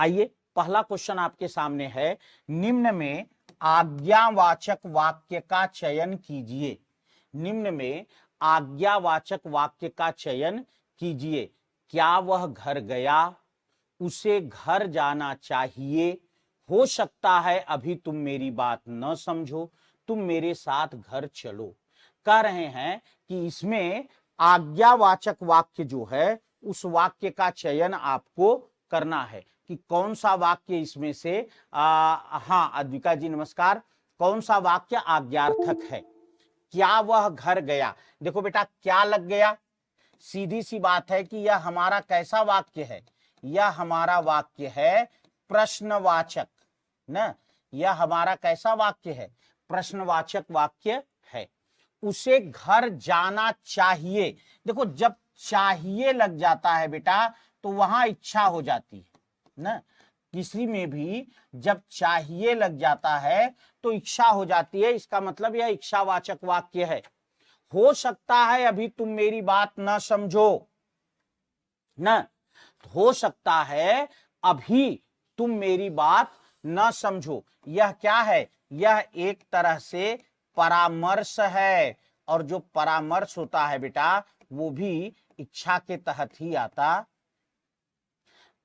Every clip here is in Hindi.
आइए पहला क्वेश्चन आपके सामने है, निम्न में आज्ञावाचक वाक्य का चयन कीजिए। निम्न में आज्ञावाचक वाक्य का चयन कीजिए। क्या वह घर गया, उसे घर जाना चाहिए, हो सकता है अभी तुम मेरी बात न समझो, तुम मेरे साथ घर चलो। कह रहे हैं कि इसमें आज्ञावाचक वाक्य जो है उस वाक्य का चयन आपको करना है कि कौन सा वाक्य इसमें से हाँ अद्विका जी नमस्कार, कौन सा वाक्य आज्ञार्थक है। क्या वह घर गया, देखो बेटा क्या लग गया, सीधी सी बात है कि यह हमारा कैसा वाक्य है, यह हमारा वाक्य है प्रश्नवाचक ना, यह हमारा कैसा वाक्य है, प्रश्नवाचक वाक्य है। उसे घर जाना चाहिए, देखो जब चाहिए लग जाता है बेटा तो वहां इच्छा हो जाती है ना, किसी में भी जब चाहिए लग जाता है तो इच्छा हो जाती है, इसका मतलब यह इच्छावाचक वाक्य है। हो सकता है अभी तुम मेरी बात ना समझो ना, हो सकता है अभी तुम मेरी बात ना समझो, यह क्या है, यह एक तरह से परामर्श है, और जो परामर्श होता है बेटा वो भी इच्छा के तहत ही आता।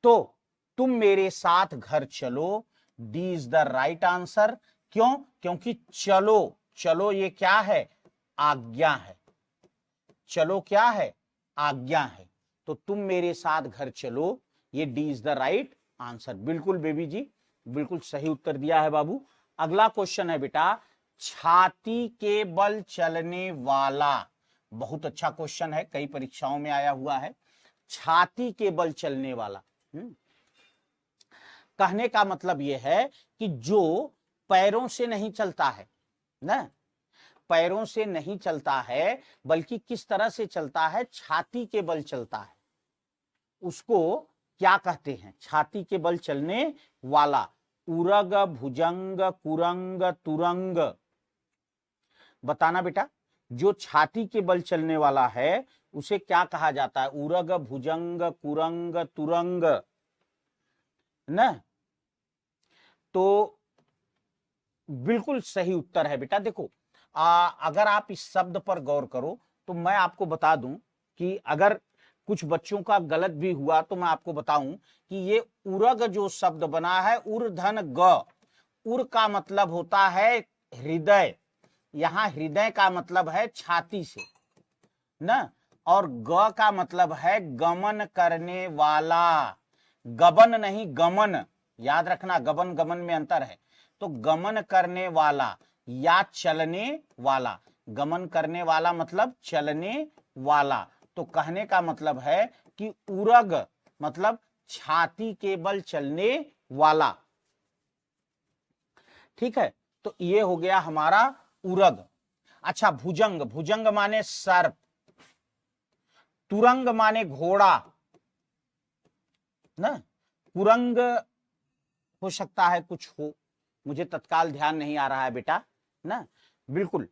तो तुम मेरे साथ घर चलो, D is the right answer. क्यों, क्योंकि चलो, चलो ये क्या है, आज्ञा है, चलो क्या है, आज्ञा है, तो तुम मेरे साथ घर चलो, ये D is the right answer. बिल्कुल बेबी जी, बिल्कुल सही उत्तर दिया है बाबू। अगला क्वेश्चन है बेटा, छाती के बल चलने वाला, बहुत अच्छा क्वेश्चन है, कई परीक्षाओं में आया हुआ है, छाती के बल चलने वाला। कहने का मतलब यह है कि जो पैरों से नहीं चलता है ना, पैरों से नहीं चलता है बल्कि किस तरह से चलता है, छाती के बल चलता है, उसको क्या कहते हैं, छाती के बल चलने वाला। उरग, भुजंग, कुरंग, तुरंग, बताना बेटा, जो छाती के बल चलने वाला है उसे क्या कहा जाता है, उरग, भुजंग, कुरंग, तुरंग न। तो बिल्कुल सही उत्तर है बेटा। देखो अगर आप इस शब्द पर गौर करो तो मैं आपको बता दूं कि अगर कुछ बच्चों का गलत भी हुआ तो मैं आपको बताऊं कि ये उरग जो शब्द बना है, उर्धन ग, उर का मतलब होता है हृदय, यहां हृदय का मतलब है छाती से न, और ग का मतलब है गमन करने वाला, गबन नहीं गमन, याद रखना गबन गमन में अंतर है। तो गमन करने वाला या चलने वाला, गमन करने वाला मतलब चलने वाला, तो कहने का मतलब है कि उरग मतलब छाती के बल चलने वाला। ठीक है, तो ये हो गया हमारा उरग। अच्छा भुजंग, भुजंग माने सर्प, तुरंग माने घोड़ा ना, कुरंग हो सकता है कुछ हो, मुझे तत्काल ध्यान नहीं आ रहा है बेटा ना। बिल्कुल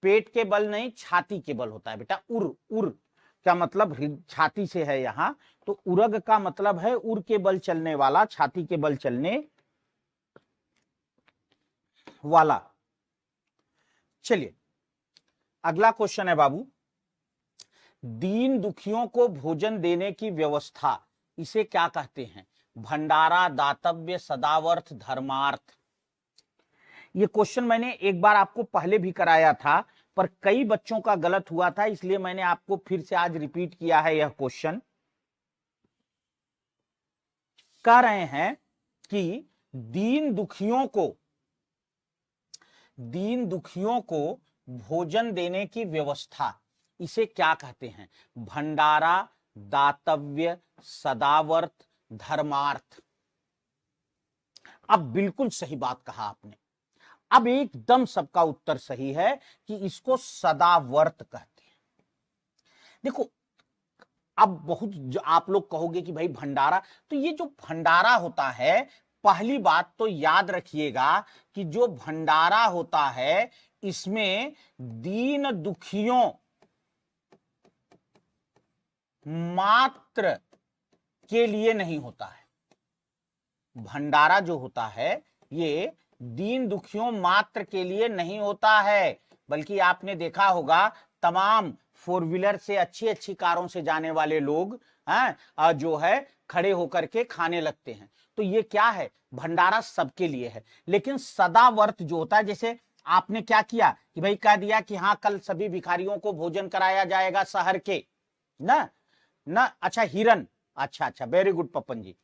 पेट के बल नहीं, छाती के बल होता है बेटा। उर, उर का मतलब छाती से है यहां, तो उरग का मतलब है उर के बल चलने वाला, छाती के बल चलने वाला। चलिए अगला क्वेश्चन है बाबू, दीन दुखियों को भोजन देने की व्यवस्था, इसे क्या कहते हैं, भंडारा, दातव्य, सदावर्थ, धर्मार्थ। ये क्वेश्चन मैंने एक बार आपको पहले भी कराया था पर कई बच्चों का गलत हुआ था, इसलिए मैंने आपको फिर से आज रिपीट किया है। यह क्वेश्चन कह रहे हैं कि दीन दुखियों को भोजन देने की व्यवस्था, इसे क्या कहते हैं, भंडारा, दातव्य, सदावर्त, धर्मार्थ। अब बिल्कुल सही बात कहा आपने, अब एकदम सबका उत्तर सही है कि इसको सदावर्त कहते हैं। देखो अब बहुत जो आप लोग कहोगे कि भाई भंडारा, तो ये जो भंडारा होता है, पहली बात तो याद रखिएगा कि जो भंडारा होता है इसमें दीन दुखियों मात्र के लिए नहीं होता है, भंडारा जो होता है ये दीन दुखियों मात्र के लिए नहीं होता है, बल्कि आपने देखा होगा तमाम फोर व्हीलर से अच्छी अच्छी कारों से जाने वाले लोग हैं जो है खड़े होकर के खाने लगते हैं। तो ये क्या है, भंडारा सबके लिए है। लेकिन सदाव्रत जो होता है, जैसे आपने क्या किया कि भाई कह दिया कि हाँ कल सभी भिखारियों को भोजन कराया जाएगा शहर के ना ना, अच्छा हिरन, अच्छा अच्छा वेरी गुड पप्पन जी,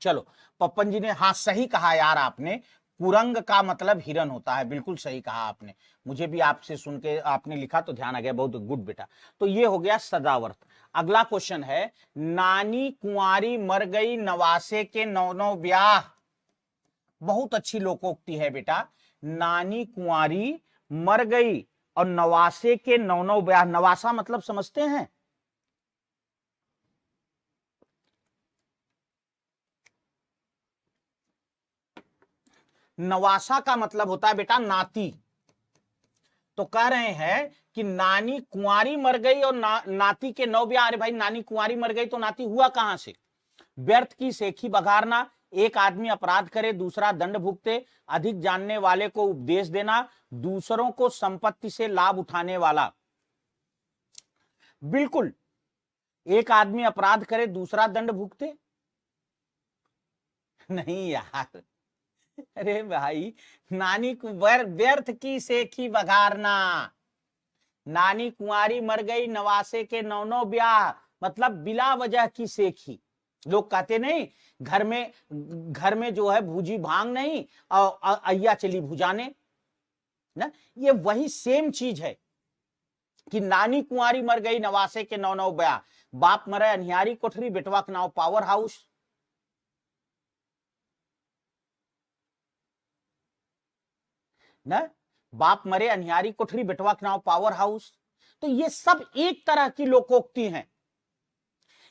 चलो पप्पन जी ने हाँ सही कहा यार आपने, कुरंग का मतलब हिरन होता है, बिल्कुल सही कहा आपने, मुझे भी आपसे सुन के आपने लिखा तो ध्यान आ गया, बहुत गुड बेटा। तो ये हो गया सदाव्रत। अगला क्वेश्चन है, नानी कुंवारी मर गई नवासे के नौ नौ ब्याह। बहुत अच्छी लोकोक्ति है बेटा, नानी कुंवारी मर गई और नवासे के नौ नौ ब्याह। नवासा मतलब समझते हैं, नवासा का मतलब होता है बेटा नाती। तो कह रहे हैं कि नानी कुंवारी मर गई और नाती के नौ ब्याह। अरे भाई नानी कुंवारी मर गई तो नाती हुआ कहां से? व्यर्थ की सेखी बघारना, एक आदमी अपराध करे दूसरा दंड भुगते, अधिक जानने वाले को उपदेश देना, दूसरों को संपत्ति से लाभ उठाने वाला। बिल्कुल, एक आदमी अपराध करे दूसरा दंड भुगते नहीं यार, अरे भाई नानी व्यर्थ की सेखी बघारना, नानी कुंवारी मर गई नवासे के नौ नौ ब्याह मतलब बिला वजह की सेखी। लोग कहते नहीं घर में जो है भूजी भांग नहीं और अय्या चली भुजाने ना, ये वही सेम चीज है कि नानी कुंवारी मर गई नवासे के नौ नौ ब्याह, बाप मरे अनियारी कोठरी बेटवा के नाव पावर हाउस ना, बाप मरे अनियारी कोठरी बेटवा के नाव पावर हाउस। तो ये सब एक तरह की लोकोक्ति हैं।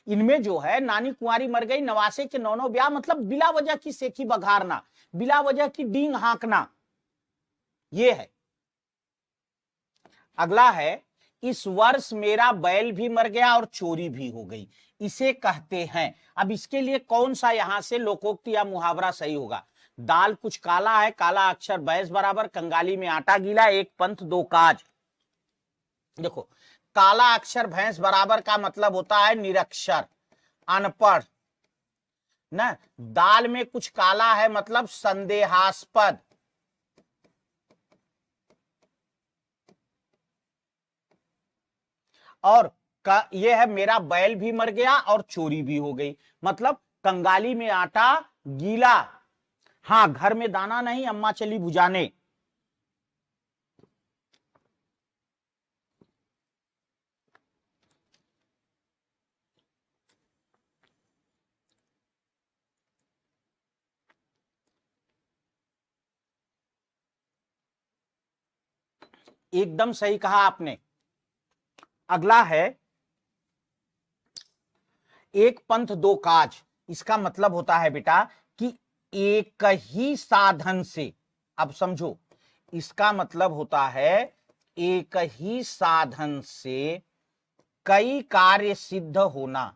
इनमें जो है नानी कुंवारी मर गई नवासे के नौ नौ ब्याह मतलब बिला वजह की सेखी बघारना, बिला वजह की डींग हाँकना, ये है। अगला है, इस वर्ष मेरा बैल भी मर गया और चोरी भी हो गई, इसे कहते हैं। अब इसके लिए कौन सा यहां से लोकोक्ति या मुहावरा सही होगा? दाल कुछ काला है, काला अक्षर बैस बराबर, कंगाली में आटा गीला, एक पंथ दो काज। देखो काला अक्षर भैंस बराबर का मतलब होता है निरक्षर, अनपढ़ ना, दाल में कुछ काला है मतलब संदेहास्पद, और ये है मेरा बैल भी मर गया और चोरी भी हो गई मतलब कंगाली में आटा गीला, हाँ घर में दाना नहीं अम्मा चली बुझाने। एकदम सही कहा आपने। अगला है, एक पंथ दो काज, इसका मतलब होता है बेटा कि एक ही साधन से, अब समझो इसका मतलब होता है एक ही साधन से कई कार्य सिद्ध होना,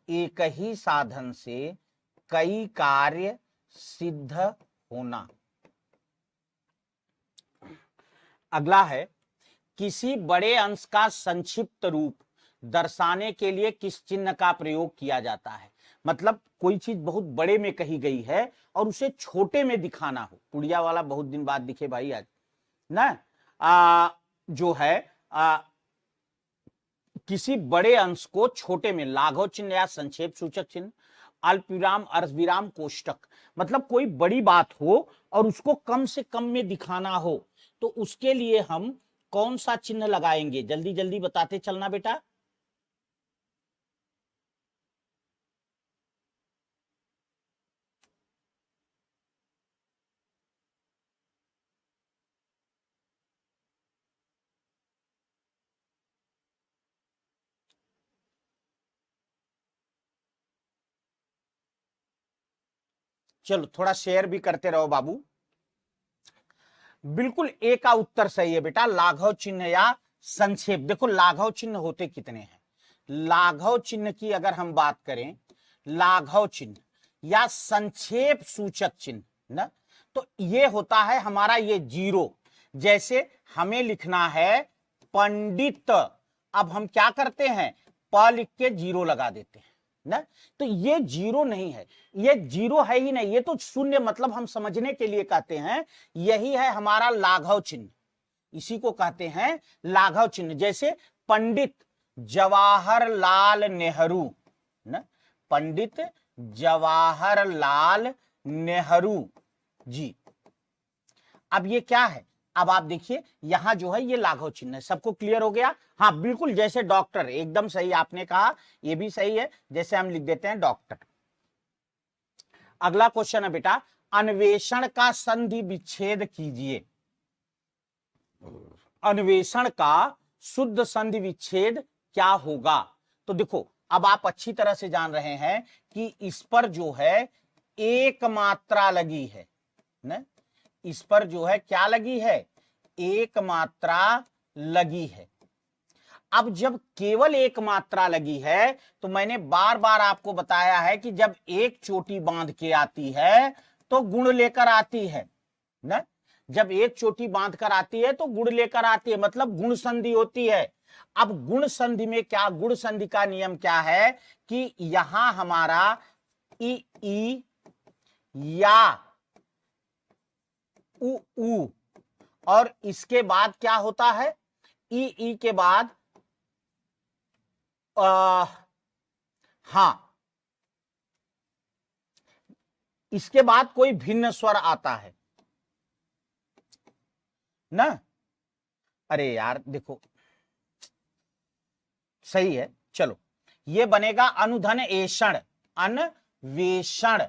एक ही साधन से कई कार्य सिद्ध होना। अगला है, किसी बड़े अंश का संक्षिप्त रूप दर्शाने के लिए किस चिन्ह का प्रयोग किया जाता है? मतलब कोई चीज बहुत बड़े में कही गई है और उसे छोटे में दिखाना हो। पुड़िया वाला बहुत दिन बाद दिखे भाई आज ना, जो है किसी बड़े अंश को छोटे में, लाघव चिन्ह या संक्षेप सूचक चिन्ह, अल्प विराम अर्ध विराम कोष्टक, मतलब कोई बड़ी बात हो और उसको कम से कम में दिखाना हो तो उसके लिए हम कौन सा चिन्ह लगाएंगे? जल्दी जल्दी बताते चलना बेटा। चलो थोड़ा शेयर भी करते रहो बाबू। बिल्कुल ए का उत्तर सही है बेटा, लाघव चिन्ह या संक्षेप। देखो लाघव चिन्ह होते कितने हैं, लाघव चिन्ह की अगर हम बात करें, लाघव चिन्ह या संक्षेप सूचक चिन्ह ना, तो ये होता है हमारा ये जीरो। जैसे हमें लिखना है पंडित, अब हम क्या करते हैं, प लिख के जीरो लगा देते हैं ना, तो ये जीरो नहीं है, ये जीरो है ही नहीं, ये तो शून्य, मतलब हम समझने के लिए कहते हैं यही है हमारा लाघव चिन्ह, इसी को कहते हैं लाघव चिन्ह। जैसे पंडित जवाहरलाल नेहरू ना, पंडित जवाहरलाल नेहरू जी। अब ये क्या है, अब आप देखिए यहां जो है ये लाघव चिन्ह है। सबको क्लियर हो गया? हाँ बिल्कुल, जैसे डॉक्टर, एकदम सही आपने कहा, ये भी सही है, जैसे हम लिख देते हैं डॉक्टर। अगला क्वेश्चन है बेटा, अन्वेषण का संधि विच्छेद कीजिए। अन्वेषण का शुद्ध संधि विच्छेद क्या होगा? तो देखो, अब आप अच्छी तरह से जान रहे हैं कि इस पर जो है एक मात्रा लगी है ना, इस पर जो है क्या लगी है, एक मात्रा लगी है। अब जब केवल एक मात्रा लगी है, तो मैंने बार बार आपको बताया है कि जब एक चोटी बांध के आती है तो गुण लेकर आती है ना, जब एक चोटी बांध कर आती है तो गुण लेकर आती है, मतलब गुण संधि होती है। अब गुण संधि में क्या, गुण संधि का नियम क्या है कि यहां हमारा ई या उ और इसके बाद क्या होता है, ई के बाद हां, इसके बाद कोई भिन्न स्वर आता है ना। अरे यार देखो, सही है, चलो ये बनेगा अनुधन एषण, अन्वेषण,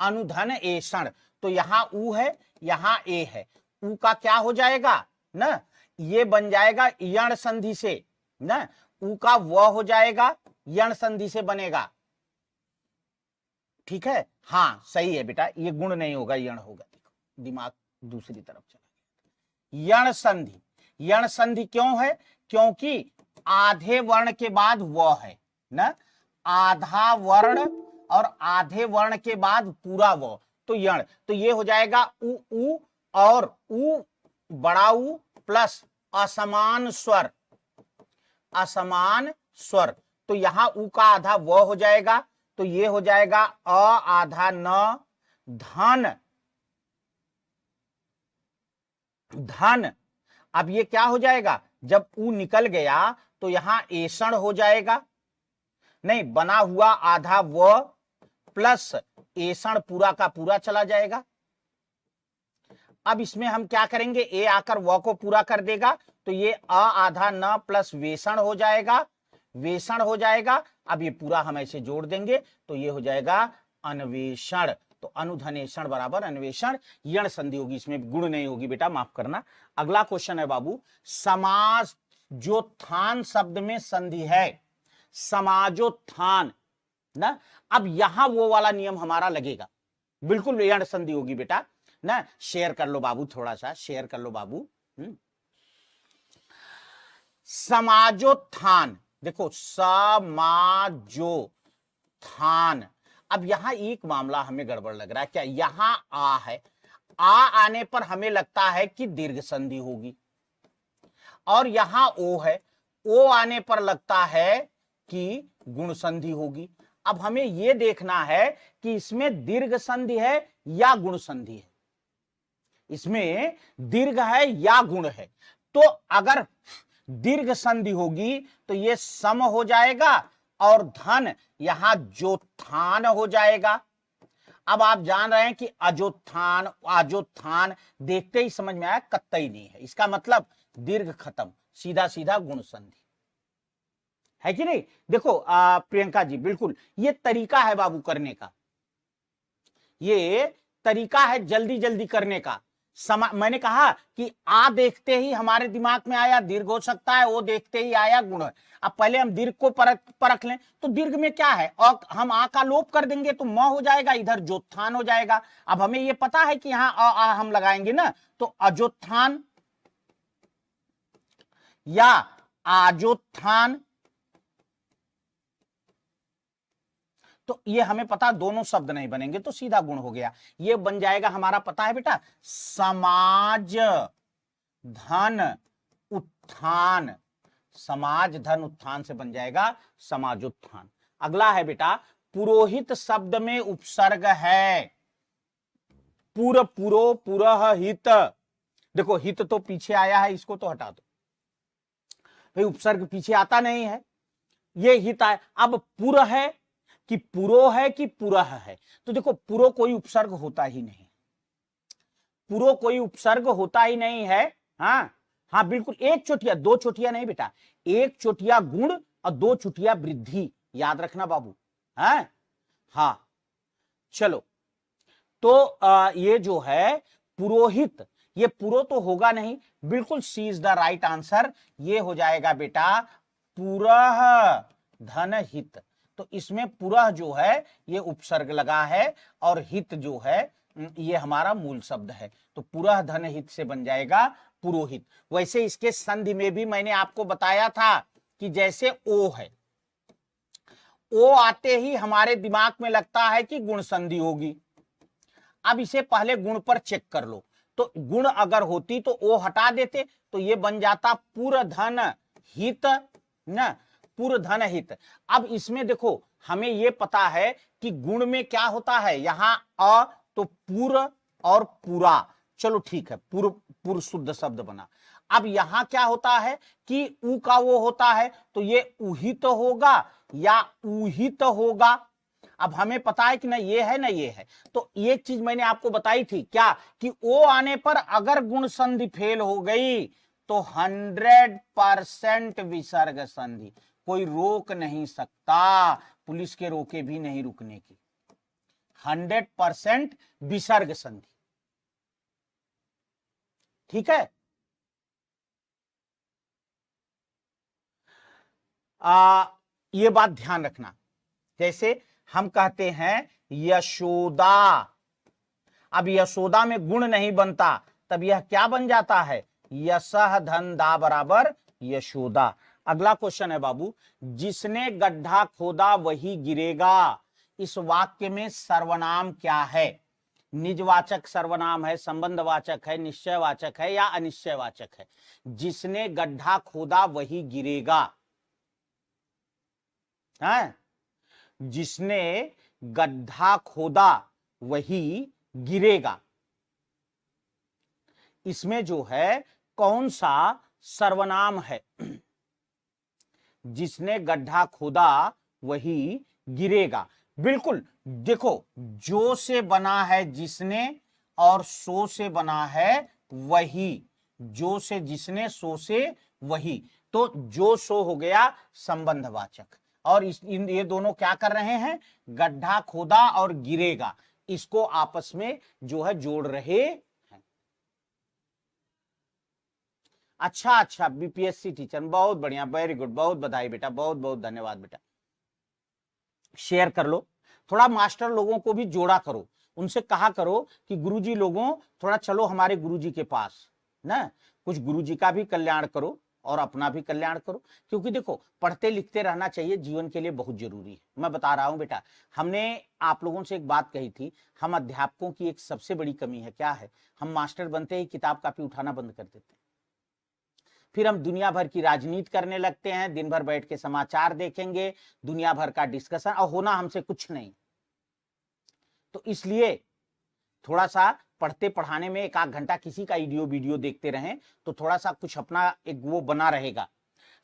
अनुधन एषण। तो यहां उ है, यहां ए है, उ का क्या हो जाएगा ना, ये बन जाएगा यण संधि से ना, उ का व हो जाएगा, यण संधि से बनेगा, ठीक है। हाँ सही है बेटा, ये गुण नहीं होगा, यण होगा, देखो दिमाग दूसरी तरफ चला गया। यण संधि, यण संधि क्यों है, क्योंकि आधे वर्ण के बाद व है ना, आधा वर्ण और आधे वर्ण के बाद पूरा व, तो यण, तो ये हो जाएगा उ और उ बड़ा उ प्लस असमान स्वर, असमान स्वर, तो यहां उ का आधा व हो जाएगा, तो ये हो जाएगा अ आधा न धन, धन। अब ये क्या हो जाएगा, जब उ निकल गया तो यहां एषण हो जाएगा, नहीं बना हुआ आधा व प्लस एषण पूरा का पूरा चला जाएगा। अब इसमें हम क्या करेंगे, ए आकर व को पूरा कर देगा, तो ये अ आधा न प्लस वेषण हो जाएगा, वेषण हो जाएगा। अब ये पूरा हम ऐसे जोड़ देंगे, तो ये हो जाएगा अन्वेषण। तो अनुधनेषण बराबर अन्वेषण, यण संधि होगी, इसमें गुण नहीं होगी बेटा, माफ करना। अगला क्वेश्चन है बाबू, समाजोत्थान शब्द में संधि है, समाजोत्थान ना। अब यहां वो वाला नियम हमारा लगेगा, बिल्कुल यण संधि होगी बेटा ना। शेयर कर लो बाबू, थोड़ा सा शेयर कर लो बाबू। समाजोत्थान, देखो समाजोत्थान, अब यहां एक मामला हमें गड़बड़ लग रहा है, क्या यहां आ है, आ आने पर हमें लगता है कि दीर्घ संधि होगी, और यहां ओ है, ओ आने पर लगता है कि गुण संधि होगी। अब हमें यह देखना है कि इसमें दीर्घ संधि है या गुण संधि है, इसमें दीर्घ है या गुण है। तो अगर दीर्घ संधि होगी तो ये सम हो जाएगा और धन यहां जोत्थान हो जाएगा। अब आप जान रहे हैं कि अजोत्थान आजोत्थान देखते ही समझ में आया, कतई नहीं है, इसका मतलब दीर्घ खत्म, सीधा सीधा गुण संधि है कि नहीं। देखो प्रियंका जी, बिल्कुल ये तरीका है बाबू करने का, ये तरीका है जल्दी जल्दी करने का। मैंने कहा कि आ देखते ही हमारे दिमाग में आया दीर्घ हो सकता है, वो देखते ही आया गुण। अब पहले हम दीर्घ को परख लें, तो दीर्घ में क्या है, और हम आ का लोप कर देंगे तो म हो जाएगा, इधर जोत्थान हो जाएगा। अब हमें ये पता है कि यहां आ हम लगाएंगे ना, तो अजोत्थान या आजोत्थान, तो ये हमें पता, दोनों शब्द नहीं बनेंगे तो सीधा गुण हो गया। ये बन जाएगा हमारा, पता है बेटा, समाज धन उत्थान। समाज धन उत्थान से बन जाएगा समाजोत्थान। अगला है बेटा, पुरोहित शब्द में उपसर्ग है। पुर पुरो पुरह हित। देखो हित तो पीछे आया है, इसको तो हटा दो भाई, उपसर्ग पीछे आता नहीं है, ये हित आया। अब पुर है कि पुरो है कि पुरह है, तो देखो पुरो कोई उपसर्ग होता ही नहीं, पुरो कोई उपसर्ग होता ही नहीं है। हाँ हाँ बिल्कुल, एक चोटिया, दो चोटिया नहीं बेटा, एक चोटिया गुण और दो चोटिया वृद्धि, याद रखना बाबू। हाँ हाँ चलो, तो ये जो है पुरोहित, ये पुरो तो होगा नहीं, बिल्कुल सी इज द राइट आंसर। ये हो जाएगा बेटा पुरह धन हित। तो इसमें पुरह जो है ये उपसर्ग लगा है और हित जो है ये हमारा मूल शब्द है, तो पुरह धन हित से बन जाएगा पुरोहित। वैसे इसके संधि में भी मैंने आपको बताया था कि जैसे ओ है, ओ आते ही हमारे दिमाग में लगता है कि गुण संधि होगी। अब इसे पहले गुण पर चेक कर लो, तो गुण अगर होती तो ओ हटा देते, तो ये बन जाता पुरधन हित न, पुरधन हित। अब इसमें देखो हमें ये पता है कि गुण में क्या होता है, यहां अ तो पुर और पूरा, चलो ठीक है, पुर शुद्ध शब्द बना। अब यहां क्या होता है कि उ का वो होता है, तो ये उहित होगा या उहित होगा। अब हमें पता है कि ना ये है ना ये है, तो एक चीज मैंने आपको बताई थी क्या, कि ओ आने पर अगर गुण संधि फेल हो गई तो 100% विसर्ग संधि, कोई रोक नहीं सकता, पुलिस के रोके भी नहीं रुकने की, 100% विसर्ग संधि। ठीक है, ये बात ध्यान रखना। जैसे हम कहते हैं यशोदा, अब यशोदा में गुण नहीं बनता, तब यह क्या बन जाता है, यशः धन दा बराबर यशोदा। अगला क्वेश्चन है बाबू, जिसने गड्ढा खोदा वही गिरेगा। इस वाक्य में सर्वनाम क्या है, निजवाचक सर्वनाम है, संबंधवाचक है, निश्चयवाचक है या अनिश्चयवाचक है। जिसने गड्ढा खोदा वही गिरेगा, है? जिसने गड्ढा खोदा वही गिरेगा, इसमें जो है कौन सा सर्वनाम है, जिसने गड्ढा खोदा वही गिरेगा। बिल्कुल देखो, जो से बना है जिसने और सो से बना है वही, जो से जिसने, सो से वही, तो जो सो हो गया संबंधवाचक, और ये दोनों क्या कर रहे हैं, गड्ढा खोदा और गिरेगा, इसको आपस में जो है जोड़ रहे हैं। अच्छा बीपीएससी टीचर, बहुत बढ़िया, वेरी गुड, बहुत बधाई बेटा, बहुत बहुत धन्यवाद बेटा। शेयर कर लो, थोड़ा मास्टर लोगों को भी जोड़ा करो, उनसे कहा करो कि गुरुजी लोगों थोड़ा चलो हमारे गुरुजी के पास ना, कुछ गुरुजी का भी कल्याण करो और अपना भी कल्याण करो, क्योंकि देखो पढ़ते लिखते रहना चाहिए, जीवन के लिए बहुत जरूरी है। मैं बता रहा हूं बेटा, हमने आप लोगों से एक बात कही थी, हम अध्यापकों की एक सबसे बड़ी कमी है, क्या है, हम मास्टर बनते ही किताब कापी उठाना बंद कर देते हैं, फिर हम दुनिया भर की राजनीति करने लगते हैं, दिन भर बैठ के समाचार देखेंगे, दुनिया भर का डिस्कशन, और होना हमसे कुछ नहीं। तो इसलिए थोड़ा सा पढ़ते पढ़ाने में एक आध घंटा किसी का वीडियो देखते रहें, तो थोड़ा सा कुछ अपना एक वो बना रहेगा।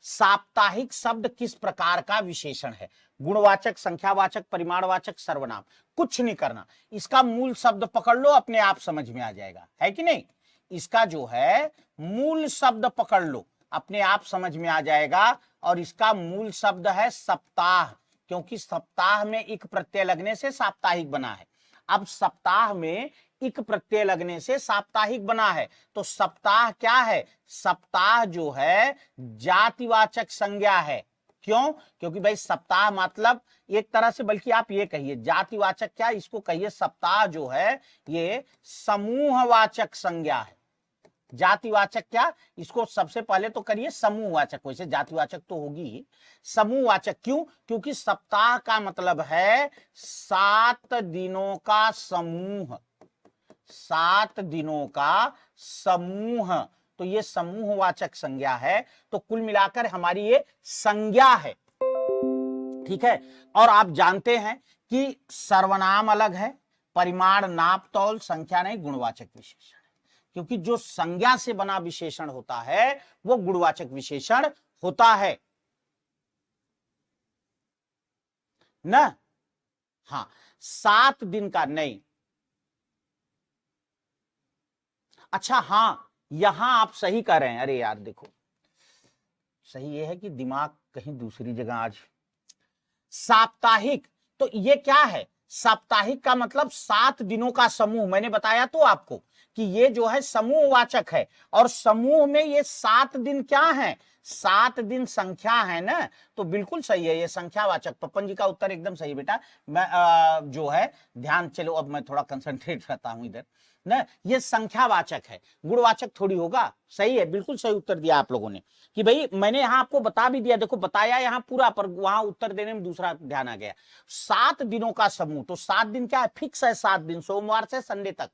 साप्ताहिक शब्द किस प्रकार का विशेषण है, गुणवाचक, संख्यावाचक, परिमाणवाचक, सर्वनाम, कुछ नहीं करना, इसका मूल शब्द पकड़ लो, अपने आप समझ में आ जाएगा, है कि नहीं। इसका जो है मूल शब्द पकड़ लो, अपने आप समझ में आ जाएगा, और इसका मूल शब्द है सप्ताह, क्योंकि सप्ताह में इक प्रत्यय लगने से साप्ताहिक बना है। अब सप्ताह में इक प्रत्यय लगने से साप्ताहिक बना है, तो सप्ताह क्या है, सप्ताह जो है जातिवाचक संज्ञा है। क्यों, क्योंकि भाई सप्ताह मतलब एक तरह से, बल्कि आप ये कहिए जातिवाचक क्या, इसको कहिए सप्ताह जो है ये समूहवाचक संज्ञा है। जातिवाचक क्या, इसको सबसे पहले तो करिए समूहवाचक, वैसे जातिवाचक तो होगी ही। समूहवाचक क्यों, क्योंकि सप्ताह का मतलब है 7 दिनों का समूह, 7 दिनों का समूह, तो ये समूहवाचक संज्ञा है। तो कुल मिलाकर हमारी ये संज्ञा है, ठीक है। और आप जानते हैं कि सर्वनाम अलग है, परिमाण नाप तौल संख्या नहीं, गुणवाचक विशेषण है, क्योंकि जो संज्ञा से बना विशेषण होता है वो गुणवाचक विशेषण होता है ना। हाँ, 7 दिन का नहीं, अच्छा हाँ, यहां आप सही कह रहे हैं। अरे यार देखो, सही ये है कि दिमाग कहीं दूसरी जगह आज। साप्ताहिक, तो ये क्या है, साप्ताहिक का मतलब 7 दिनों का समूह। मैंने बताया तो आपको कि ये जो है समूहवाचक है, और समूह में ये 7 दिन क्या है, 7 दिन संख्या है ना, तो बिल्कुल सही है ये संख्यावाचक। पप्पन जी का उत्तर एकदम सही बेटा। मैं जो है ध्यान, चलो अब मैं थोड़ा कंसंट्रेट रहता हूं इधर ना, ये संख्यावाचक है, गुणवाचक थोड़ी होगा। सही है, बिल्कुल सही उत्तर दिया आप लोगों ने कि भाई मैंने यहां आपको बता भी दिया, देखो बताया यहां पूरा, पर वहां उत्तर देने में दूसरा ध्यान आ गया। 7 दिनों का समूह, तो 7 दिन क्या है, फिक्स है, 7 दिन, सोमवार से संडे तक,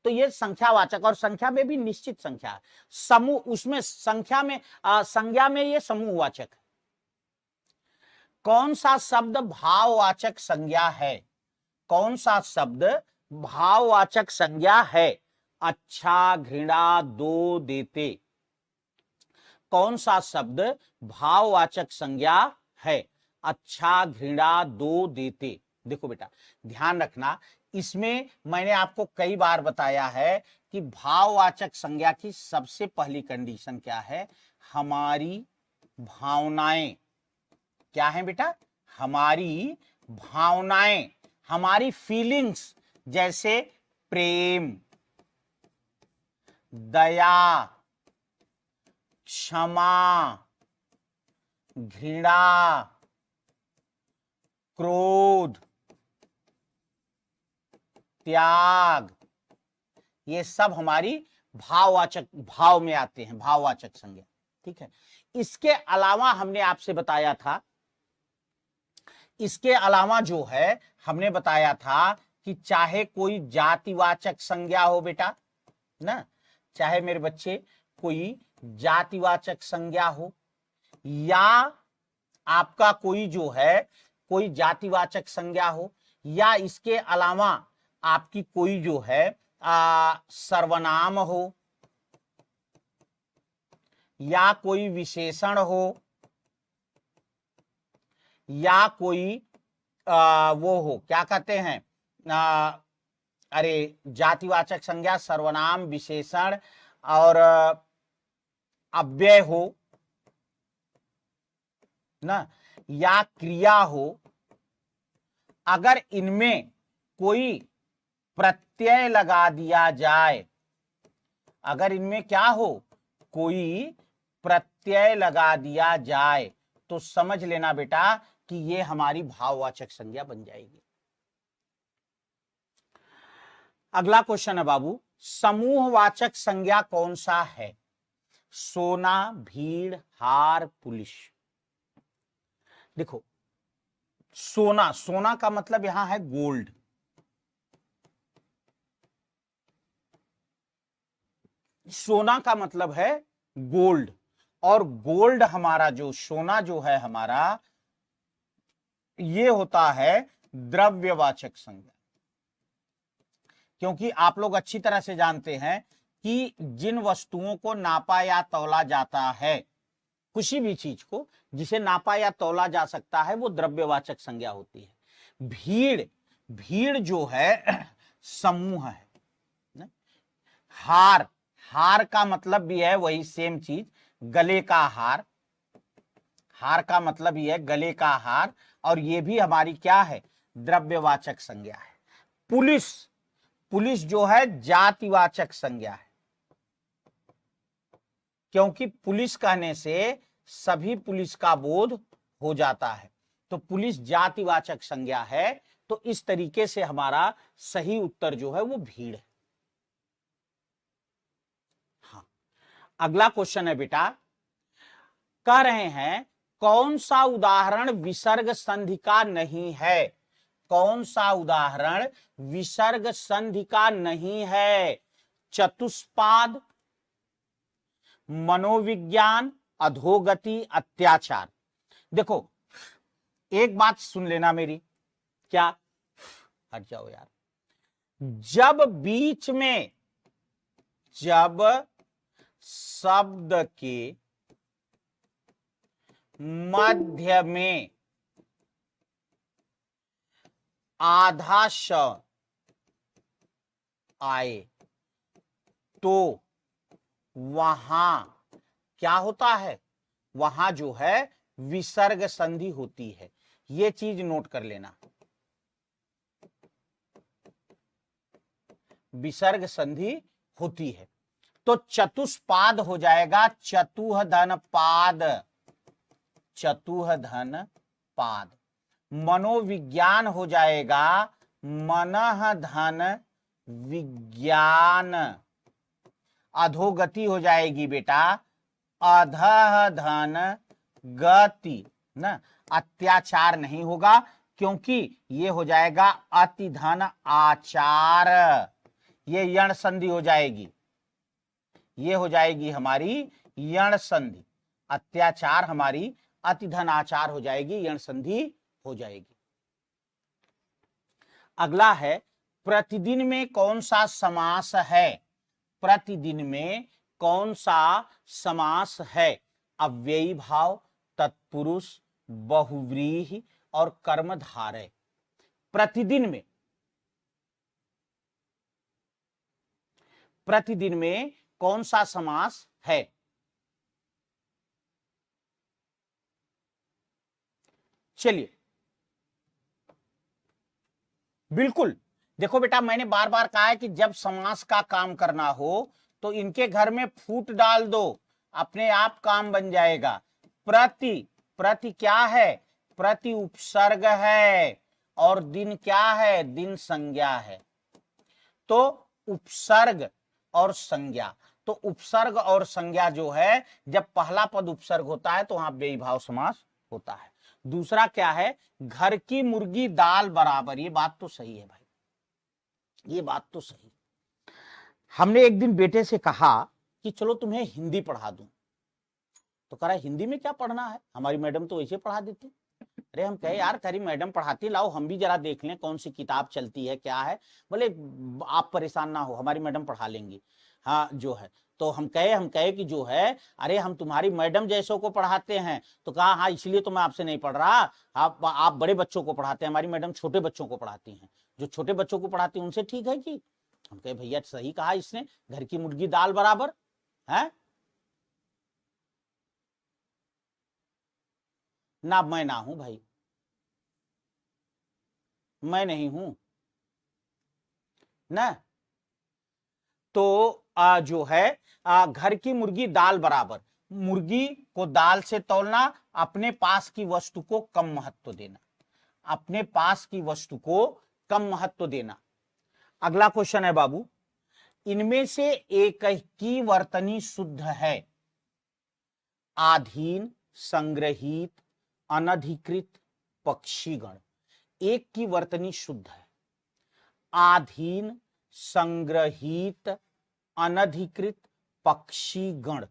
तो ये संख्यावाचक, और संख्या में भी निश्चित संख्या है, समूह उसमें संख्या में संज्ञा में ये समूहवाचक है। कौन सा शब्द भाववाचक संज्ञा है, कौन सा शब्द भाववाचक संज्ञा है, अच्छा घृणा दो देते, कौन सा शब्द भाववाचक संज्ञा है, अच्छा घृणा दो देते। देखो बेटा ध्यान रखना, इसमें मैंने आपको कई बार बताया है कि भाववाचक संज्ञा की सबसे पहली कंडीशन क्या है, हमारी भावनाएं। क्या है बेटा, हमारी भावनाएं, हमारी फीलिंग्स, जैसे प्रेम, दया, क्षमा, घृणा, क्रोध, त्याग, ये सब हमारी भाववाचक, भाव में आते हैं, भाववाचक संज्ञा, ठीक है। इसके अलावा हमने आपसे बताया था, इसके अलावा जो है हमने बताया था कि चाहे कोई जातिवाचक संज्ञा हो बेटा ना, चाहे मेरे बच्चे कोई जातिवाचक संज्ञा हो, या आपका कोई जो है कोई जातिवाचक संज्ञा हो, या इसके अलावा आपकी कोई जो है सर्वनाम हो, या कोई विशेषण हो, या कोई वो हो, क्या कहते हैं, अरे जातिवाचक संज्ञा, सर्वनाम, विशेषण और अव्यय हो ना, या क्रिया हो, अगर इनमें कोई प्रत्यय लगा दिया जाए, अगर इनमें क्या हो, कोई प्रत्यय लगा दिया जाए, तो समझ लेना बेटा कि ये हमारी भाववाचक संज्ञा बन जाएगी। अगला क्वेश्चन है बाबू, समूहवाचक संज्ञा कौन सा है, सोना, भीड़, हार, पुलिस। देखो सोना, सोना का मतलब यहां है गोल्ड, सोना का मतलब है गोल्ड, और गोल्ड हमारा जो सोना जो है हमारा, ये होता है द्रव्यवाचक संज्ञा। क्योंकि आप लोग अच्छी तरह से जानते हैं कि जिन वस्तुओं को नापा या तौला जाता है, किसी भी चीज को जिसे नापा या तौला जा सकता है, वो द्रव्यवाचक संज्ञा होती है। भीड़, भीड़ जो है समूह है ना? हार, हार का मतलब भी है वही सेम चीज, गले का हार, हार का मतलब ही है गले का हार, और ये भी हमारी क्या है, द्रव्यवाचक संज्ञा है। पुलिस, पुलिस जो है जातिवाचक संज्ञा है, क्योंकि पुलिस कहने से सभी पुलिस का बोध हो जाता है, तो पुलिस जातिवाचक संज्ञा है। तो इस तरीके से हमारा सही उत्तर जो है वो भीड़ है। हाँ, अगला क्वेश्चन है बेटा, कह रहे हैं कौन सा उदाहरण विसर्ग संधि का नहीं है? कौन सा उदाहरण विसर्ग संधि का नहीं है? चतुष्पाद, मनोविज्ञान, अधोगति, अत्याचार। देखो एक बात सुन लेना मेरी, क्या, हट जाओ यार, जब बीच में, जब शब्द के मध्य में आधा श आए तो वहां क्या होता है? वहां जो है विसर्ग संधि होती है। ये चीज नोट कर लेना, विसर्ग संधि होती है। तो चतुष्पाद हो जाएगा चतुर्धन पाद, चतुर्धन पाद। मनोविज्ञान हो जाएगा मनः धन विज्ञान। अधोगति हो जाएगी बेटा अधः धन गति ना। अत्याचार नहीं होगा क्योंकि ये हो जाएगा अति धन आचार, ये यण संधि हो जाएगी, ये हो जाएगी हमारी यण संधि। अत्याचार हमारी अति धन आचार हो जाएगी, यण संधि हो जाएगी। अगला है प्रतिदिन में कौन सा समास है? प्रतिदिन में कौन सा समास है? अव्ययी भाव, तत्पुरुष, बहुव्रीहि और कर्मधारय। प्रतिदिन में, प्रतिदिन में कौन सा समास है? चलिए बिल्कुल, देखो बेटा मैंने बार बार कहा है कि जब समास का काम करना हो तो इनके घर में फूट डाल दो, अपने आप काम बन जाएगा। प्रति, प्रति क्या है? प्रति उपसर्ग है और दिन क्या है? दिन संज्ञा है। तो उपसर्ग और संज्ञा, तो उपसर्ग और संज्ञा जो है जब पहला पद उपसर्ग होता है तो वहां व्ययीभाव समास होता है। दूसरा क्या है? घर की मुर्गी दाल बराबर। ये बात तो सही है भाई, ये बात तो सही। हमने एक दिन बेटे से कहा कि चलो तुम्हें हिंदी पढ़ा दूं, तो कह रहा हिंदी में क्या पढ़ना है, हमारी मैडम तो वैसे पढ़ा देती। अरे हम कहे यार तेरी मैडम पढ़ाती, लाओ हम भी जरा देख लें कौन सी किताब चलती है क्या है। बोले आप परेशान ना हो, हमारी मैडम पढ़ा लेंगी। हाँ जो है, तो हम कहे कि जो है अरे हम तुम्हारी मैडम जैसों को पढ़ाते हैं। तो कहा हाँ इसलिए तो मैं आपसे नहीं पढ़ रहा, आप बड़े बच्चों को पढ़ाते हैं, हमारी मैडम छोटे बच्चों को पढ़ाती हैं। जो छोटे बच्चों को पढ़ाती हैं उनसे ठीक है कि? हम कहे भैया सही कहा इसने, घर की मुर्गी दाल बराबर है ना। मैं ना हूं भाई, मैं नहीं हूं ना। तो जो है घर की मुर्गी दाल बराबर, मुर्गी को दाल से तौलना, अपने पास की वस्तु को कम महत्व देना, अपने पास की वस्तु को कम महत्व देना। अगला क्वेश्चन है बाबू, इनमें से एक की वर्तनी शुद्ध है? आधीन, संग्रहित, अनधिकृत, पक्षीगण। एक की वर्तनी शुद्ध है। आधीन, संग्रहित, अनधिकृत, पक्षीगण।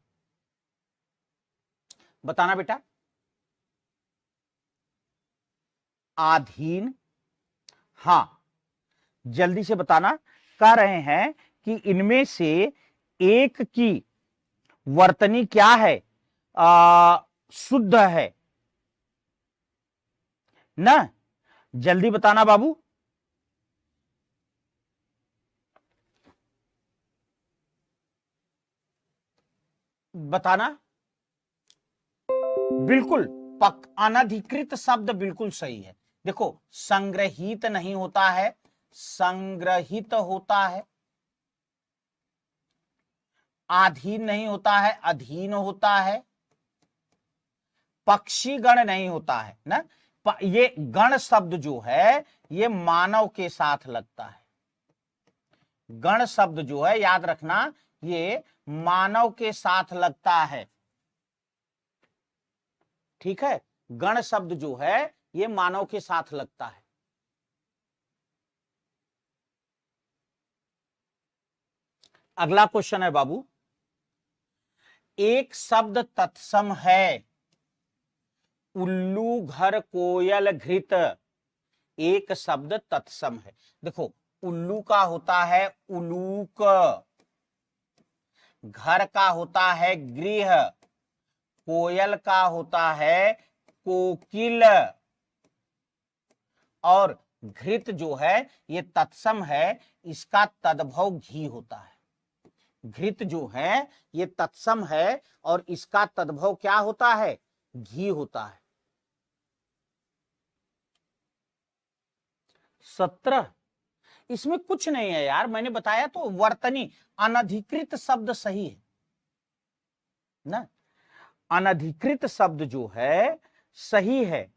बताना बेटा। आधीन, हां जल्दी से बताना। कह रहे हैं कि इनमें से एक की वर्तनी क्या है? शुद्ध है ना। जल्दी बताना बाबू। बताना बिल्कुल। अनधिकृत शब्द बिल्कुल सही है। देखो संग्रहित नहीं होता है, संग्रहित होता है। आधीन नहीं होता है, अधीन होता है। पक्षीगण नहीं होता है ना। ये गण शब्द जो है ये मानव के साथ लगता है। गण शब्द जो है याद रखना ये मानव के साथ लगता है। ठीक है, गण शब्द जो है ये मानव के साथ लगता है। अगला क्वेश्चन है बाबू, एक शब्द तत्सम है, उल्लू घर कोयल घृत। एक शब्द तत्सम है। देखो, उल्लू का होता है उलूक, घर का होता है गृह, कोयल का होता है कोकिल, और घृत जो है ये तत्सम है, इसका तद्भव घी होता है। घृत जो है ये तत्सम है और इसका तद्भव क्या होता है? घी होता है। 17, इसमें कुछ नहीं है यार, मैंने बताया तो, वर्तनी अनधिकृत शब्द सही है ना, अनधिकृत शब्द जो है सही है।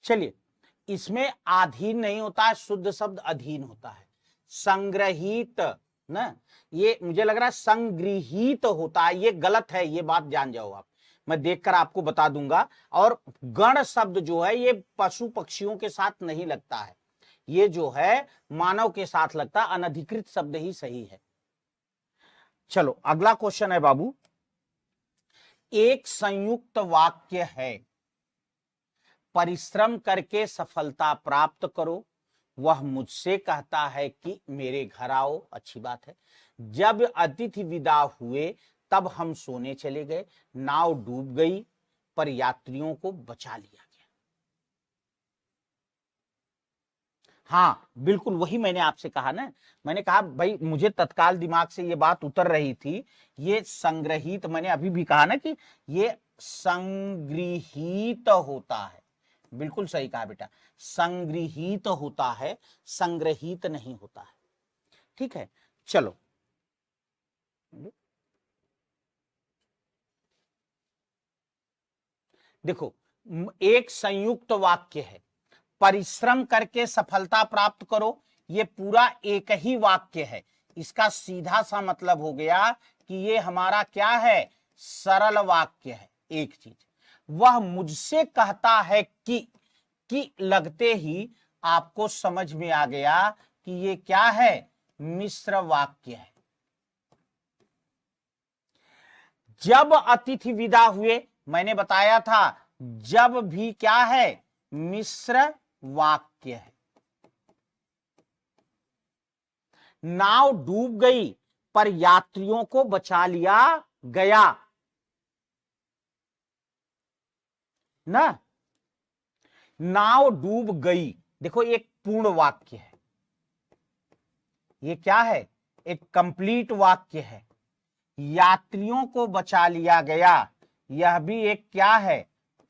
चलिए, इसमें अधीन नहीं होता है, शुद्ध शब्द अधीन होता है। संग्रहित ना, ये मुझे लग रहा है संग्रहित होता है, ये गलत है, ये बात जान जाओ आप, मैं देखकर आपको बता दूंगा। और गण शब्द जो है ये पशु पक्षियों के साथ नहीं लगता है, ये जो है मानव के साथ लगता है, अनधिकृत शब्द ही सही है। चलो अगला क्वेश्चन है बाबू, एक संयुक्त वाक्य है, परिश्रम करके सफलता प्राप्त करो, वह मुझसे कहता है कि मेरे घर आओ। अच्छी बात है। जब अतिथि विदा हुए तब हम सोने चले गए, नाव डूब गई पर यात्रियों को बचा लिया गया। हाँ बिल्कुल, वही मैंने आपसे कहा ना, मैंने कहा भाई मुझे तत्काल दिमाग से ये बात उतर रही थी, ये संग्रहित, मैंने अभी भी कहा ना कि ये संग्रहित होता है। बिल्कुल सही कहा बेटा, संग्रहित होता है, संग्रहित नहीं होता है। ठीक है, चलो देखो, एक संयुक्त वाक्य है, परिश्रम करके सफलता प्राप्त करो, ये पूरा एक ही वाक्य है। इसका सीधा सा मतलब हो गया कि ये हमारा क्या है? सरल वाक्य है। एक चीज, वह मुझसे कहता है कि लगते ही आपको समझ में आ गया कि ये क्या है? मिश्र वाक्य है। जब अतिथि विदा हुए, मैंने बताया था जब भी क्या है? मिश्र वाक्य है। नाव डूब गई पर यात्रियों को बचा लिया गया ना, नाव डूब गई, देखो एक पूर्ण वाक्य है, ये क्या है? एक कंप्लीट वाक्य है। यात्रियों को बचा लिया गया, यह भी एक क्या है?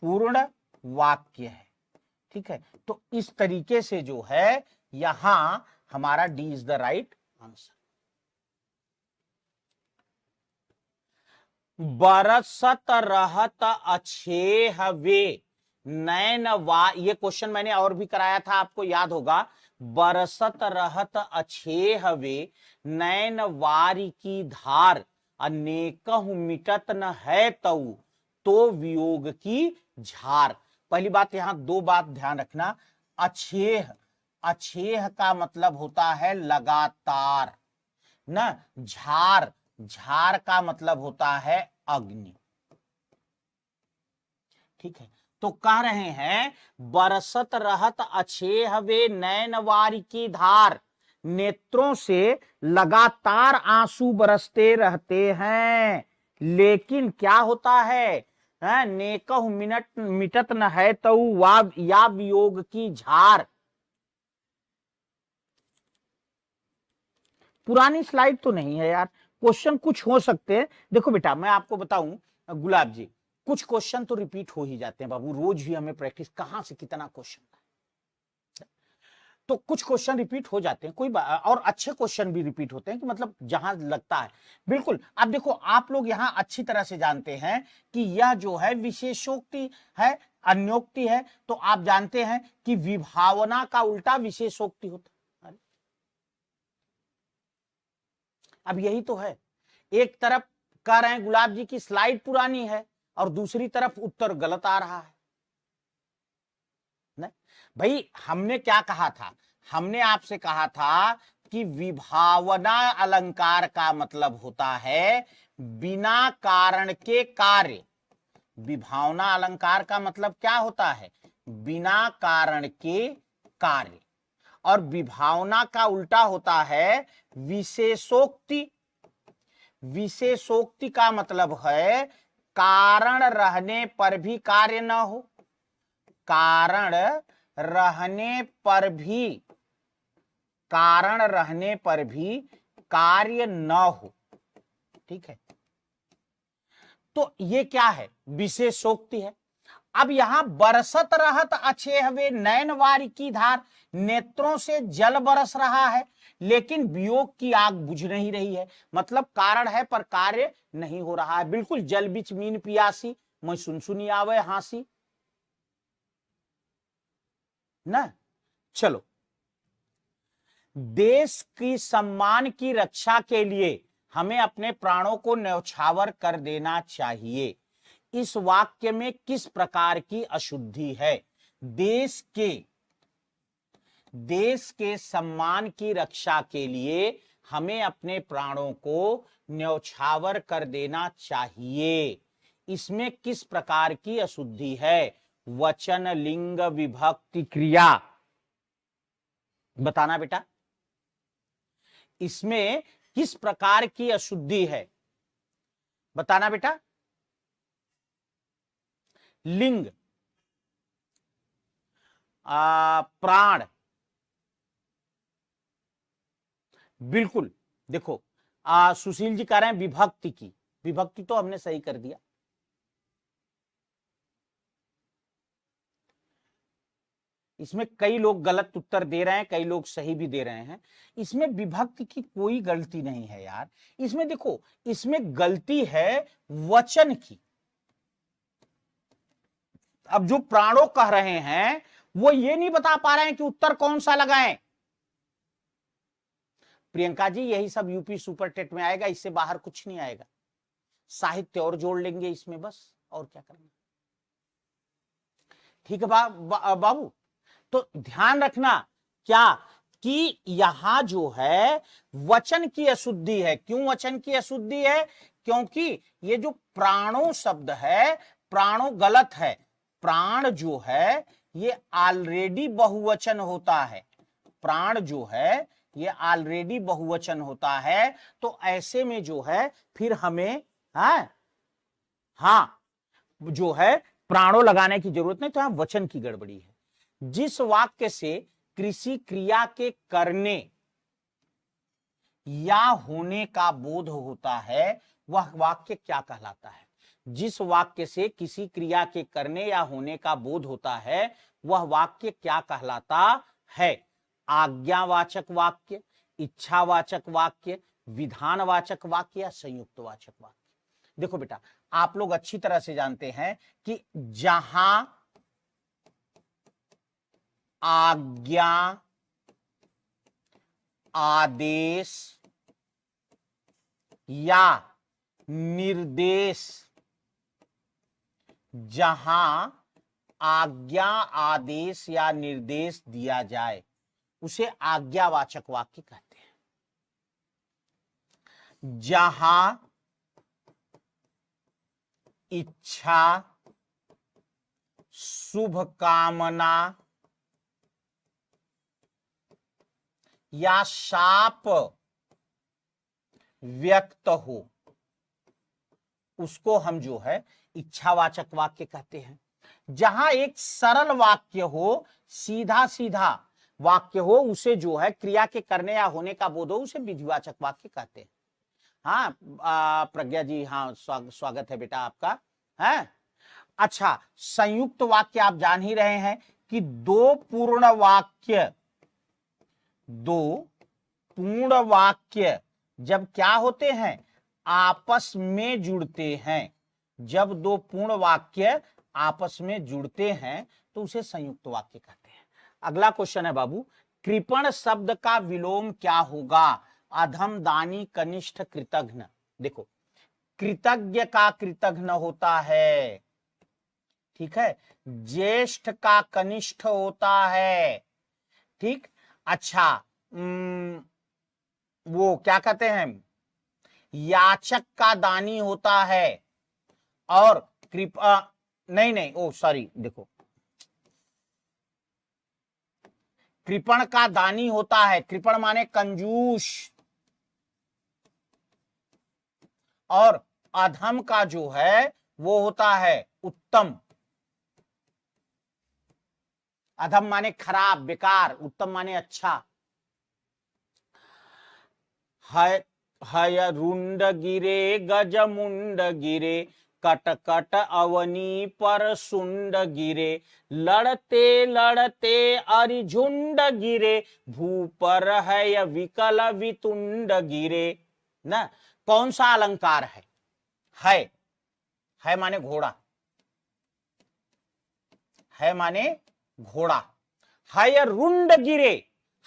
पूर्ण वाक्य है। ठीक है, तो इस तरीके से जो है यहां हमारा D is the right answer. बरसत रहत अच्छे वे नैन वा, ये क्वेश्चन मैंने और भी कराया था, आपको याद होगा। बरसत रहत अच्छे वे नैन वारी की धार, अनेकहु मिटत न है तऊ, तो वियोग की झार। पहली बात, यहां दो बात ध्यान रखना। अच्छेह, अच्छेह का मतलब होता है लगातार ना, झार, झार का मतलब होता है अग्नि। ठीक है, तो कह रहे हैं बरसत रहत अच्छेह वे नैनवारी की धार, नेत्रों से लगातार आंसू बरसते रहते हैं, लेकिन क्या होता है? नेकहु मिनट मिटत न है तऊ वा या वियोग की झार। पुरानी स्लाइड तो नहीं है यार, क्वेश्चन कुछ हो सकते हैं। देखो बेटा मैं आपको बताऊं गुलाब जी, कुछ क्वेश्चन तो रिपीट हो ही जाते हैं बाबू, रोज भी हमें प्रैक्टिस, कहां से कितना क्वेश्चन, तो कुछ क्वेश्चन रिपीट हो जाते हैं, कोई और अच्छे क्वेश्चन भी रिपीट होते हैं कि मतलब जहां लगता है। बिल्कुल, अब देखो आप लोग यहां अच्छी तरह से जानते हैं कि यह जो है विशेषोक्ति है, अन्योक्ति है, तो आप जानते हैं कि विभावना का उल्टा विशेषोक्ति होता है। अब यही तो है, एक तरफ कह रहे हैं गुलाब जी की स्लाइड पुरानी है और दूसरी तरफ उत्तर गलत आ रहा है। नहीं भाई, हमने क्या कहा था, हमने आपसे कहा था कि विभावना अलंकार का मतलब होता है बिना कारण के कार्य। विभावना अलंकार का मतलब क्या होता है, बिना कारण के कार्य। और विभावना का उल्टा होता है विशेषोक्ति। विशेषोक्ति का मतलब है कारण रहने पर भी कार्य न हो, कारण रहने पर भी, कारण रहने पर भी कार्य न हो। ठीक है, तो ये क्या है, विशेषोक्ति है। अब यहां बरसत रहत अछेहवे नैन वारी की धार, नेत्रों से जल बरस रहा है लेकिन वियोग की आग बुझ नहीं रही है, मतलब कारण है पर कार्य नहीं हो रहा है। बिल्कुल, जल बिच मीन पियासी, मैं सुनसुनी आवे हांसी ना। चलो, देश की सम्मान की रक्षा के लिए हमें अपने प्राणों को न्यौछावर कर देना चाहिए। इस वाक्य में किस प्रकार की अशुद्धि है? देश के सम्मान की रक्षा के लिए हमें अपने प्राणों को न्यौछावर कर देना चाहिए। इसमें किस प्रकार की अशुद्धि है? वचन, लिंग, विभक्ति, क्रिया, बताना बेटा, इसमें किस प्रकार की अशुद्धि है, बताना बेटा। लिंग, प्राण, बिल्कुल। देखो, सुशील जी कह रहे हैं विभक्ति की, विभक्ति तो हमने सही कर दिया। इसमें कई लोग गलत उत्तर दे रहे हैं, कई लोग सही भी दे रहे हैं। इसमें विभक्ति की कोई गलती नहीं है यार। इसमें देखो, इसमें गलती है वचन की। अब जो प्राणों कह रहे हैं वो ये नहीं बता पा रहे हैं कि उत्तर कौन सा लगाएं। प्रियंका जी, यही सब यूपी सुपर टेट में आएगा, इससे बाहर कुछ नहीं आएगा। साहित्य और जोड़ लेंगे इसमें, बस, और क्या करना। ठीक है बाबू, तो ध्यान रखना क्या कि यहां जो है वचन की अशुद्धि है। क्यों वचन की अशुद्धि है? क्योंकि ये जो प्राणों शब्द है, प्राणों गलत है। प्राण जो है ये ऑलरेडी बहुवचन होता है। प्राण जो है ये ऑलरेडी बहुवचन होता है, तो ऐसे में जो है फिर हमें हाँ जो है प्राणों लगाने की जरूरत नहीं, तो यहां वचन की गड़बड़ी है। जिस वाक्य से कृषि क्रिया के करने या होने का बोध होता है वह वाक्य क्या कहलाता है? जिस वाक्य से किसी क्रिया के करने या होने का बोध होता है वह वाक्य क्या कहलाता है? आज्ञावाचक वाक्य, इच्छावाचक वाक्य, विधानवाचक वाक्य या संयुक्त वाचक वाक्य? देखो बेटा, आप लोग अच्छी तरह से जानते हैं कि जहां आज्ञा, आदेश या निर्देश, जहां आज्ञा, आदेश या निर्देश दिया जाए उसे आज्ञावाचक वाक्य कहते हैं। जहां इच्छा, शुभ कामना या शाप व्यक्त हो उसको हम जो है इच्छावाचक वाक्य कहते हैं। जहां एक सरल वाक्य हो, सीधा सीधा वाक्य हो, उसे जो है क्रिया के करने या होने का बोध हो, उसे विधिवाचक वाक्य कहते हैं। हाँ प्रज्ञा जी, हाँ स्वागत है बेटा आपका। है अच्छा, संयुक्त वाक्य आप जान ही रहे हैं कि दो पूर्ण वाक्य जब क्या होते हैं, आपस में जुड़ते हैं, जब दो पूर्ण वाक्य आपस में जुड़ते हैं तो उसे संयुक्त वाक्य कहते हैं। अगला क्वेश्चन है बाबू, कृपण शब्द का विलोम क्या होगा? अधम, दानी, कनिष्ठ, कृतघ्न। देखो, कृतज्ञ का कृतघ्न होता है, ठीक है, ज्येष्ठ का कनिष्ठ होता है, ठीक। अच्छा, वो क्या कहते हैं, याचक का दानी होता है, और कृपा नहीं, ओ सॉरी, देखो, कृपण का दानी होता है, कृपण माने कंजूस, और अधम का जो है वो होता है उत्तम। अधम माने खराब, बेकार, उत्तम माने अच्छा। हय रुंड गिरे, गज मुंड गिरे, कट कट अवनी पर सुंड गिरे, लड़ते लड़ते अरिझुंड गिरे, भू पर है विकल वितुंड गिरे। ना, कौन सा अलंकार है? है माने घोड़ा, है माने घोड़ा, है रुंड गिरे,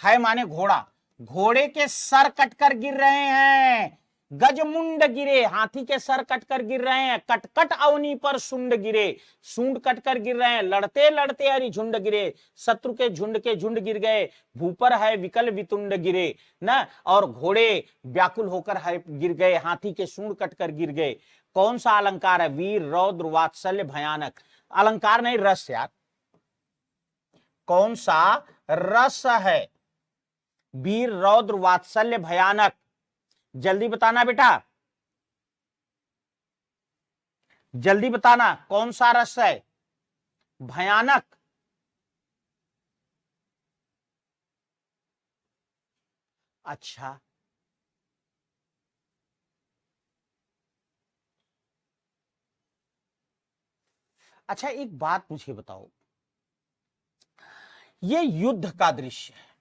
है माने घोड़ा, घोड़े के सर कटकर गिर रहे हैं, गजमुंड गिरे, हाथी के सर कटकर गिर रहे हैं, कटकट अवनी पर सुंड गिरे, सूंड कटकर गिर रहे हैं, लड़ते लड़ते हरि झुंड गिरे, शत्रु के झुंड गिर गए, भूपर है विकल वितुंड गिरे ना, और घोड़े व्याकुल होकर गिर गए, हाथी के सूंड कटकर गिर गए। कौन सा अलंकार है? वीर, रौद्र, वात्सल्य, भयानक। अलंकार नहीं, रस यार। कौन सा रस है? वीर, रौद्र, वात्सल्य, भयानक। जल्दी बताना बेटा, जल्दी बताना, कौन सा रस है? भयानक। अच्छा, अच्छा, एक बात मुझे बताओ, ये युद्ध का दृश्य है,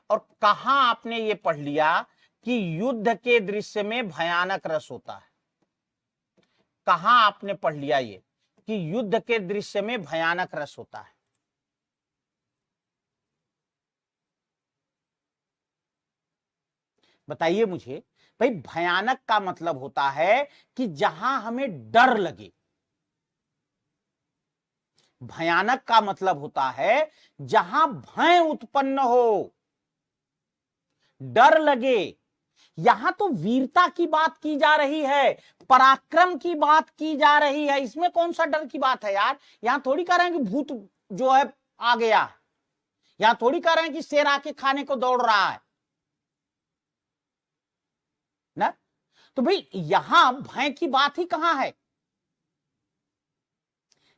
और कहां आपने ये पढ़ लिया कि युद्ध के दृश्य में भयानक रस होता है? कहां आपने पढ़ लिया ये कि युद्ध के दृश्य में भयानक रस होता है? बताइए मुझे भाई। भयानक का मतलब होता है कि जहां हमें डर लगे। भयानक का मतलब होता है जहां भय उत्पन्न हो, डर लगे। यहां तो वीरता की बात की जा रही है, पराक्रम की बात की जा रही है, इसमें कौन सा डर की बात है यार? यहां थोड़ी कह रहे हैं कि भूत जो है आ गया, यहां थोड़ी कह रहे हैं कि शेर आके खाने को दौड़ रहा है ना। तो भाई यहां भय की बात ही कहां है?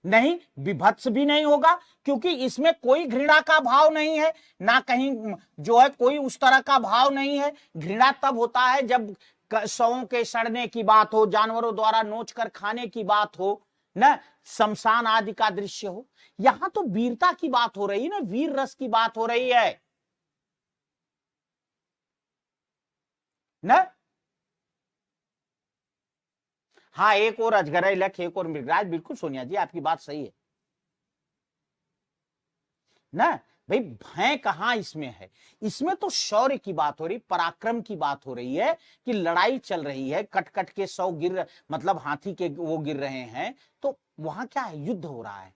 नहीं, विभत्स भी नहीं होगा, क्योंकि इसमें कोई घृणा का भाव नहीं है, ना कहीं जो है कोई उस तरह का भाव नहीं है। घृणा तब होता है जब शवों के सड़ने की बात हो, जानवरों द्वारा नोच कर खाने की बात हो ना, शमशान आदि का दृश्य हो। यहां तो वीरता की बात हो रही है ना, वीर रस की बात हो रही है ना। हाँ, एक और अजगरा लख, एक और मृगराज, बिल्कुल सोनिया जी आपकी बात सही है ना। भाई भय कहां इसमें है? इसमें तो शौर्य की बात हो रही, पराक्रम की बात हो रही है कि लड़ाई चल रही है, कट कट के 100 गिर, मतलब हाथी के वो गिर रहे हैं, तो वहां क्या है? युद्ध हो रहा है।